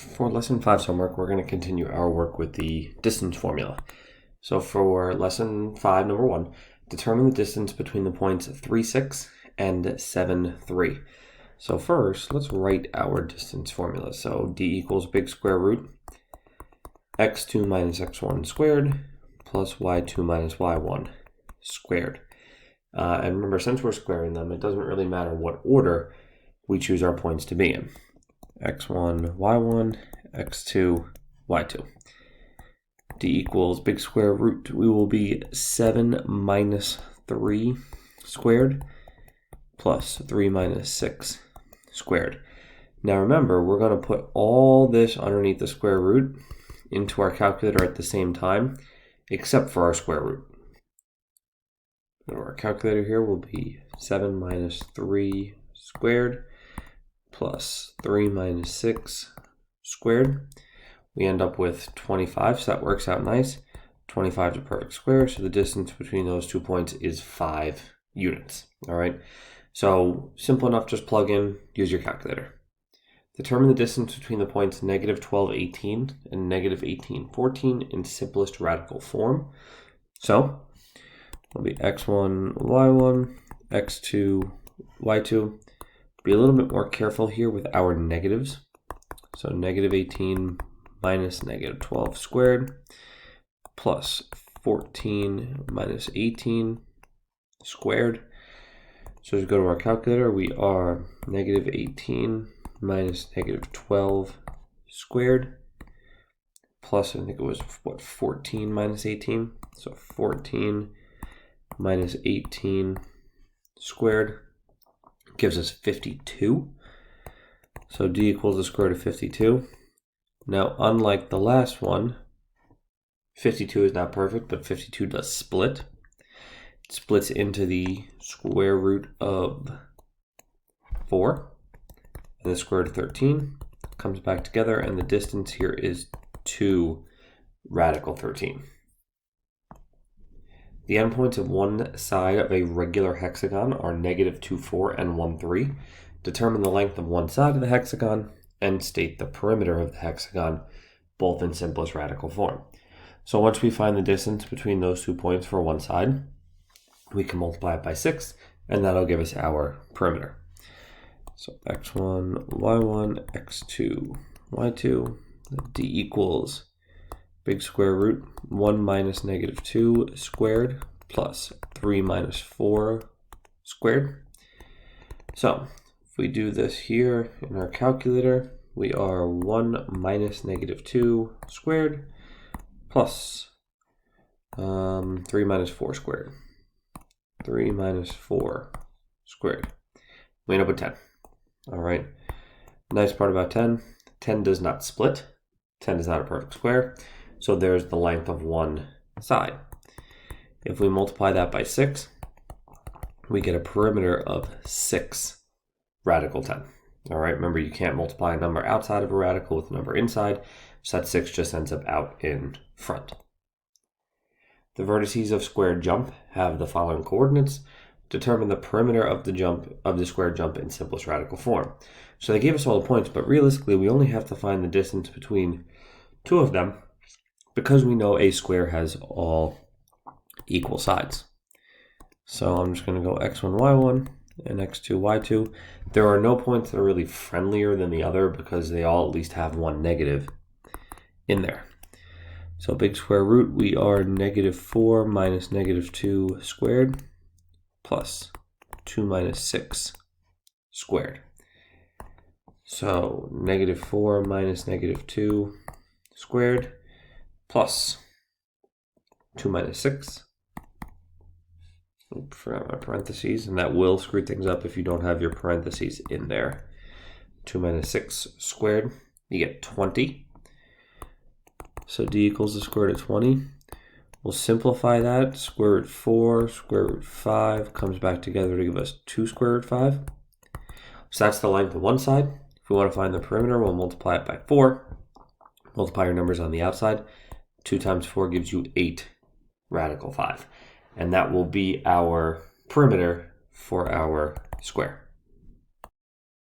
For lesson 5's homework, we're going to continue our work with the distance formula. So for lesson 5, number 1, determine the distance between the points 3, 6 and 7, 3. So first, let's write our distance formula. So d equals big square root x2 minus x1 squared plus y2 minus y1 squared. And remember, since we're squaring them, it doesn't really matter what order we choose our points to be in. x1, y1, x2, y2. d equals big square root. We will be 7 minus 3 squared plus 3 minus 6 squared. Now remember, we're going to put all this underneath the square root into our calculator at the same time, except for our square root. So our calculator here will be 7 minus 3 squared plus 3 minus 6 squared. We end up with 25, so that works out nice. 25 is a perfect square, so the distance between those 2 points is 5 units. All right, so simple enough, just plug in, use your calculator. Determine the distance between the points negative 12, 18 and negative 18, 14 in simplest radical form. So it'll be x1, y1, x2, y2. Be a little bit more careful here with our negatives. So negative 18 minus negative 12 squared plus 14 minus 18 squared. So as we go to our calculator, we are negative 18 minus negative 12 squared plus, I think it was, 14 minus 18? So 14 minus 18 squared gives us 52. So d equals the square root of 52. Now, unlike the last one, 52 is not perfect, but 52 does split. It splits into the square root of 4 and the square root of 13. Comes back together, and the distance here is 2 radical 13. The endpoints of one side of a regular hexagon are negative 2, 4 and 1, 3. Determine the length of one side of the hexagon and state the perimeter of the hexagon, both in simplest radical form. So once we find the distance between those 2 points for one side, we can multiply it by 6, and that'll give us our perimeter. So x1, y1, x2, y2, d equals big square root 1 minus negative 2 squared plus 3 minus 4 squared. So if we do this here in our calculator, we are 1 minus negative 2 squared plus 3 minus 4 squared. 3 minus 4 squared. We end up with 10. All right. Nice part about 10. 10 does not split. 10 is not a perfect square. So there's the length of one side. If we multiply that by 6, we get a perimeter of 6 radical 10. All right, remember, you can't multiply a number outside of a radical with a number inside, so that 6 just ends up out in front. The vertices of squared jump have the following coordinates. Determine the perimeter of the square jump in simplest radical form. So they gave us all the points, but realistically we only have to find the distance between 2 of them because we know a square has all equal sides. So I'm just going to go x1, y1 and x2, y2. There are no points that are really friendlier than the other because they all at least have one negative in there. So big square root, we are negative 4 minus negative 2 squared plus 2 minus 6 squared. So negative 4 minus negative 2 squared plus 2 minus 6. Oops, forgot my parentheses, and that will screw things up if you don't have your parentheses in there. 2 minus 6 squared, you get 20. So d equals the square root of 20. We'll simplify that. Square root 4, square root 5 comes back together to give us 2 square root 5. So that's the length of one side. If we want to find the perimeter, we'll multiply it by 4. Multiply your numbers on the outside. 2 times 4 gives you 8 radical 5. And that will be our perimeter for our square.